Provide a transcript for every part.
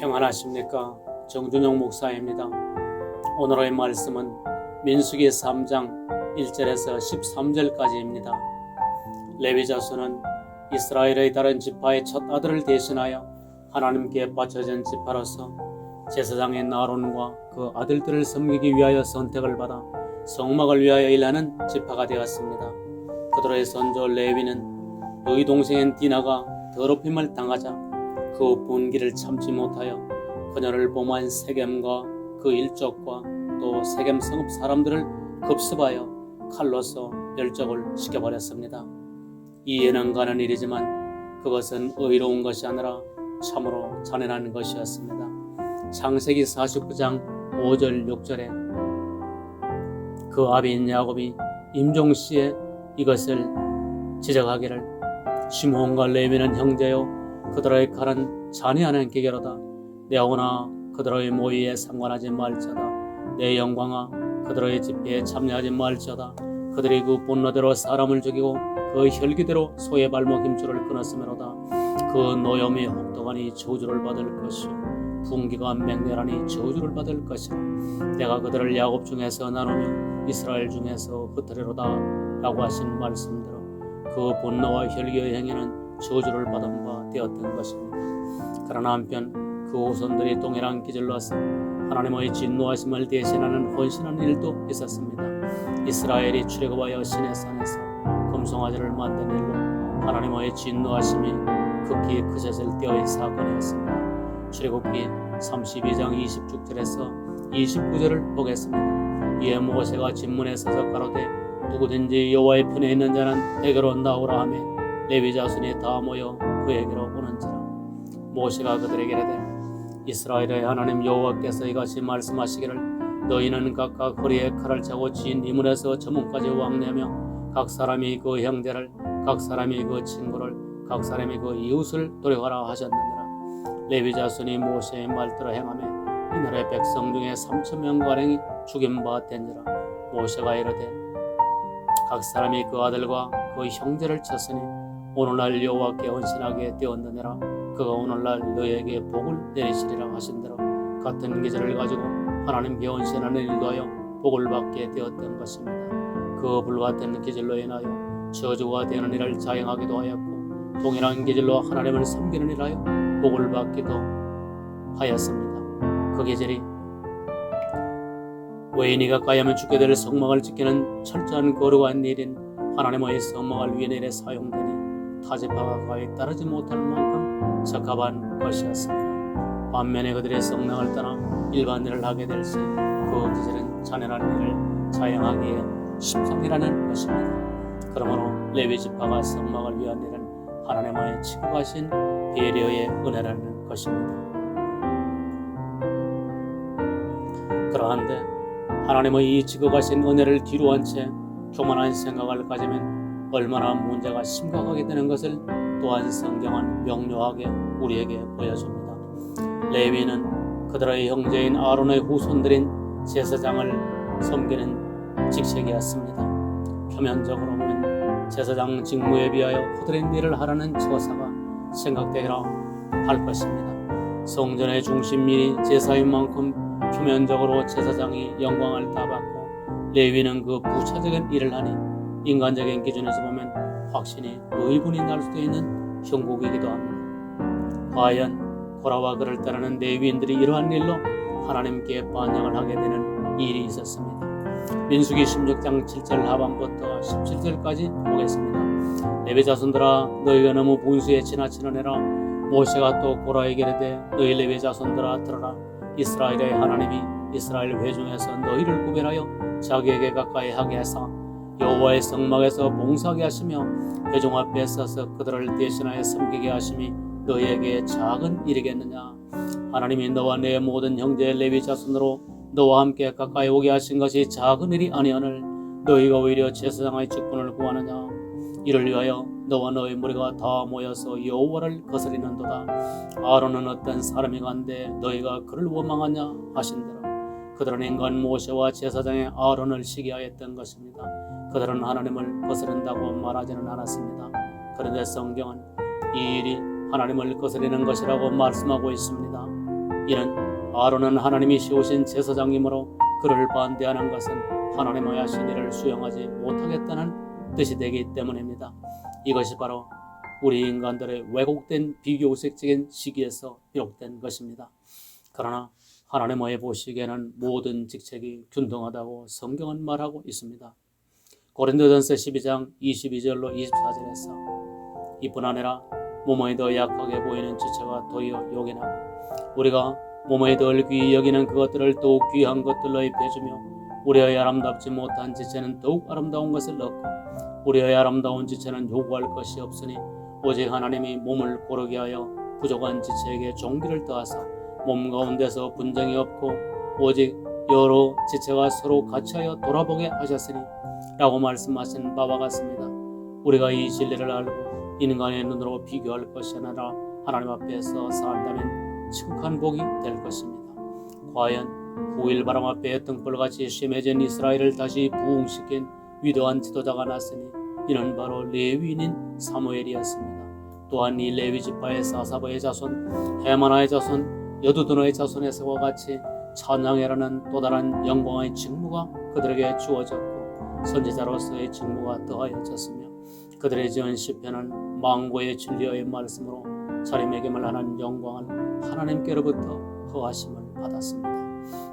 평안하십니까? 정준영 목사입니다. 오늘의 말씀은 민수기 3장 1절에서 13절까지입니다. 레위 자손은 이스라엘의 다른 지파의 첫 아들을 대신하여 하나님께 바쳐진 지파로서 제사장인 아론과 그 아들들을 섬기기 위하여 선택을 받아 성막을 위하여 일하는 지파가 되었습니다. 그들의 선조 레위는 그의 동생인 디나가 더럽힘을 당하자 그 분기를 참지 못하여 그녀를 범한 세겜과 그 일족과 또 세겜 성읍 사람들을 급습하여 칼로서 멸족을 시켜버렸습니다. 이해는 가는 일이지만 그것은 의로운 것이 아니라 참으로 잔인한 것이었습니다. 창세기 49장 5절 6절에 그 아비인 야곱이 임종시에 이것을 지적하기를 시므온과 레위는 형제요 그들의 칼은 잔해하는 기계로다. 내 영혼아 그들의 모의에 상관하지 말지어다. 내 영광아 그들의 집회에 참여하지 말지어다. 그들이 그 분노대로 사람을 죽이고 그 혈기대로 소의 발목 힘줄을 끊었으므로다. 그 노염이 혹독하니 저주를 받을 것이요 분기가 맹렬하니 저주를 받을 것이라. 내가 그들을 야곱 중에서 나누며 이스라엘 중에서 흩으리로다 라고 하신 말씀대로 그 분노와 혈기의 행위는 저주를 받은 바 되었던 것입니다. 그러나 한편 그 후손들이 동일한 기질로 와서 하나님의 진노하심을 대신하는 헌신한 일도 있었습니다. 이스라엘이 출애굽하여 시내 산에서 금송아지를 만든 일로 하나님의 진노하심이 극히 크셔질 때의 사건이었습니다. 출애굽기 32장 26절에서 29절을 보겠습니다. 이에 모세가 진문에 서서 가로되 누구든지 여호와의 편에 있는 자는 내게로 나오라 하며 레위 자손이 다 모여 그에게로 오는지라. 모세가 그들에게 이르되 이스라엘의 하나님 여호와께서 이같이 말씀하시기를 너희는 각각 허리에 칼을 차고 진 이문에서 저문까지 왕래하며 각 사람이 그 형제를 각 사람이 그 친구를 각 사람이 그 이웃을 도려하라 하셨느니라. 레위 자손이 모세의 말대로 행하며 이날의 백성 중에 3,000명가량이 죽임 바 된지라. 모세가 이르되 각 사람이 그 아들과 그 형제를 쳤으니 오늘날 여호와께 헌신하게 되었느니라. 그가 오늘날 너희에게 복을 내리시리라 하신대로 같은 계절을 가지고 하나님께 헌신하는 일도 하여 복을 받게 되었던 것입니다. 그 불같은 계절로 인하여 저주가 되는 일을 자행하기도 하였고 동일한 계절로 하나님을 섬기는 일을 하여 복을 받기도 하였습니다. 그 계절이 외인이 가까이 하면 죽게 될 성막을 지키는 철저한 거룩한 일인 하나님의 성막을 위한 일에 사용되니 타지파가 거의 따르지 못할 만큼 적합한 것이었습니다. 반면에 그들의 성령을 떠나 일반 일을 하게 될 시 그 기질은 잔인한 일을 자행하기에 십상이라는 것입니다. 그러므로 레위 지파가 성막을 위한 일은 하나님의 지극하신 배려의 은혜라는 것입니다. 그러한데 하나님의 이 지극하신 은혜를 뒤로한 채 교만한 생각을 가지면 얼마나 문제가 심각하게 되는 것을 또한 성경은 명료하게 우리에게 보여줍니다. 레위는 그들의 형제인 아론의 후손들인 제사장을 섬기는 직책이었습니다. 표면적으로 보면 제사장 직무에 비하여 허드렛 일을 하라는 처사가 생각되리라 할 것입니다. 성전의 중심일이 제사인 만큼 표면적으로 제사장이 영광을 다 받고 레위는 그 부차적인 일을 하니 인간적인 기준에서 보면 확신이 의분이 날 수도 있는 형국이기도 합니다. 과연 고라와 그를 따르는 레위인들이 이러한 일로 하나님께 반역을 하게 되는 일이 있었습니다. 민수기 16장 7절 하반부터 17절까지 보겠습니다. 레위 자손들아 너희가 너무 분수에 지나치는 애라. 모세가 또 고라에게 이르되 너희 레위 자손들아 들어라. 이스라엘의 하나님이 이스라엘 회중에서 너희를 구별하여 자기에게 가까이 하게 하사 여호와의 성막에서 봉사하게 하시며 회중 앞에 서서 그들을 대신하여 섬기게 하심이 너희에게 작은 일이겠느냐. 하나님이 너와 내 모든 형제 레위 자손으로 너와 함께 가까이 오게 하신 것이 작은 일이 아니하늘 너희가 오히려 제사장의 직분을 구하느냐. 이를 위하여 너와 너희 무리가 다 모여서 여호와를 거스리는도다. 아론은 어떤 사람이 간데 너희가 그를 원망하냐 하신대로 그들은 인간 모세와 제사장의 아론을 시기하였던 것입니다. 그들은 하나님을 거스른다고 말하지는 않았습니다. 그런데 성경은 이 일이 하나님을 거스리는 것이라고 말씀하고 있습니다. 이는 아론은 하나님이 세우신 제사장이므로 그를 반대하는 것은 하나님의 하신 일을 수용하지 못하겠다는 뜻이 되기 때문입니다. 이것이 바로 우리 인간들의 왜곡된 비교의식적인 시기에서 비롯된 것입니다. 그러나 하나님의 보시기에는 모든 직책이 균등하다고 성경은 말하고 있습니다. 고린도전서 12장 22절로 24절에서 이뿐 아니라 몸의 더 약하게 보이는 지체가 도리어 요긴하고 우리가 몸의 덜 귀히 여기는 그것들을 더욱 귀한 것들로 입혀주며 우리의 아름답지 못한 지체는 더욱 아름다운 것을 넣고 우리의 아름다운 지체는 요구할 것이 없으니 오직 하나님이 몸을 고르게 하여 부족한 지체에게 종기를 더하사 몸 가운데서 분쟁이 없고 오직 여러 지체가 서로 같이하여 돌아보게 하셨으니 라고 말씀하신 바와 같습니다. 우리가 이 진리를 알고 인간의 눈으로 비교할 것이 아니라 하나님 앞에서 산다면 칭찬 복이 될 것입니다. 과연 9일 바람 앞에 등불같이 심해진 이스라엘을 다시 부흥시킨 위대한 지도자가 났으니 이는 바로 레위인인 사무엘이었습니다. 또한 이 레위 지파의 사사보의 자손, 헤마나의 자손, 여두둔의 자손에서와 같이 찬양이라는 또 다른 영광의 직무가 그들에게 주어졌고 선지자로서의 직무가 더하여졌으며 그들의 지은 시편은 망고의 진리의 말씀으로 자리매김을 하는 영광을 하나님께로부터 허하심을 받았습니다.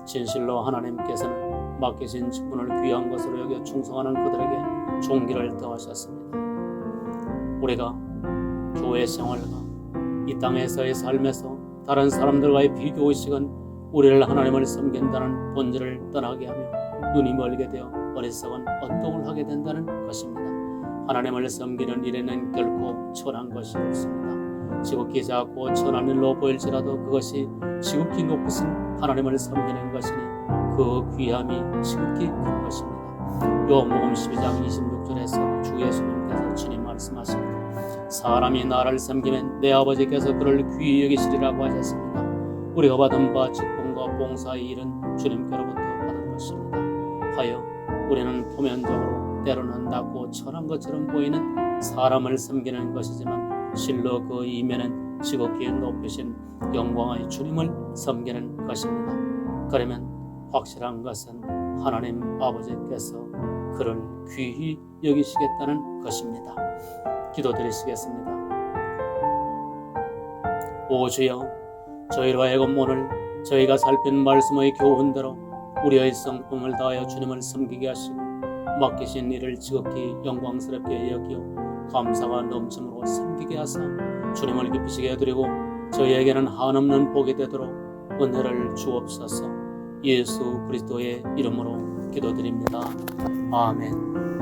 진실로 하나님께서는 맡기신 직분을 귀한 것으로 여겨 충성하는 그들에게 종기를 더하셨습니다. 우리가 교회 생활과 이 땅에서의 삶에서 다른 사람들과의 비교의식은 우리를 하나님을 섬긴다는 본질을 떠나게 하며 눈이 멀게 되어 어리석은 언동을 하게 된다는 것입니다. 하나님을 섬기는 일에는 결코 천한 것이 없습니다. 지극히 작고 천한 일로 보일지라도 그것이 지극히 높으신 하나님을 섬기는 것이니 그 귀함이 지극히 큰 것입니다. 요한복음 12장 26절에서 주 예수님께서 친히 말씀하십니다. 사람이 나를 섬기면 내 아버지께서 그를 귀히 여기시리라고 하셨습니다. 우리가 받은 바 직분과 봉사의 일은 주님께로부터 받은 것입니다. 하여 우리는 표면적으로 때로는 낮고 천한 것처럼 보이는 사람을 섬기는 것이지만 실로 그 이면은 지극히 높으신 영광의 주님을 섬기는 것입니다. 그러면 확실한 것은 하나님 아버지께서 그를 귀히 여기시겠다는 것입니다. 기도드리시겠습니다. 오 주여, 저희로 하여금 오늘 저희가 살핀 말씀의 교훈대로 우리의 성품을 다하여 주님을 섬기게 하시고 맡기신 일을 지극히 영광스럽게 여기어 감사가 넘침으로 섬기게 하사 주님을 기쁘시게 해드리고 저희에게는 한없는 복이 되도록 은혜를 주옵소서. 예수 그리스도의 이름으로 기도드립니다. 아멘.